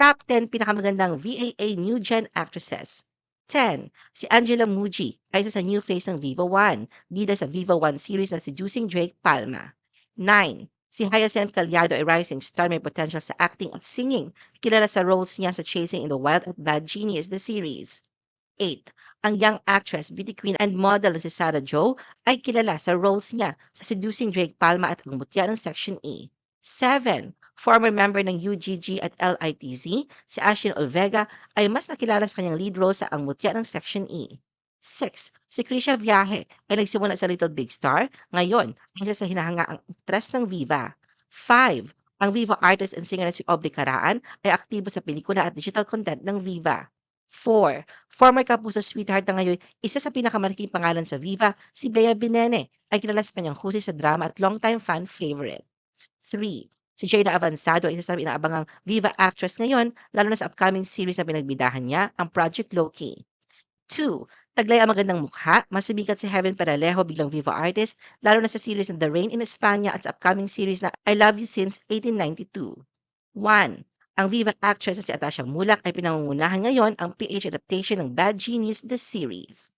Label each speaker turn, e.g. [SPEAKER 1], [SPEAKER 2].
[SPEAKER 1] Top 10 pinakamagandang VAA New Gen Actresses. 10. Si Angela Muji ay isa sa new face ng Viva One, bida sa Viva One series na Seducing Drake Palma. 9. Si Hyacinth Calyado ay rising star may potential sa acting at singing, kilala sa roles niya sa Chasing in the Wild at Bad Genius the series. 8. Ang young actress, beauty queen and model na si Sarah Jo ay kilala sa roles niya sa Seducing Drake Palma at Ang Mutya ng Section E. 7. Former member ng UGG at LITZ, si Ashlyn Olvega ay mas nakilala sa kanyang lead role sa Ang Mutya ng Section E. 6. Si Krisha Viaje ay nagsimula sa Little Big Star, ngayon ay isa sa hinahangaang actress ng Viva. 5. Ang Viva artist and singer na si Aubrey Caraan ay aktibo sa pelikula at digital content ng Viva. 4. Former Kapuso sweetheart na ngayon isa sa pinakamalaking pangalan sa Viva, si Bea Binene ay kilala sa kanyang husay sa drama at longtime fan favorite. 3. Si Jada Avansado ay isa sa inaabangang Viva actress ngayon, lalo na sa upcoming series na pinagbidahan niya, ang Project Loki. 2. Taglay ang magandang mukha, mas sumikat si Heaven Peralejo bilang Viva artist, lalo na sa series na The Rain in España at sa upcoming series na I Love You Since 1892. 1. Ang Viva actress na si Atasha Mulak ay pinangungunahan ngayon ang PH adaptation ng Bad Genius the series.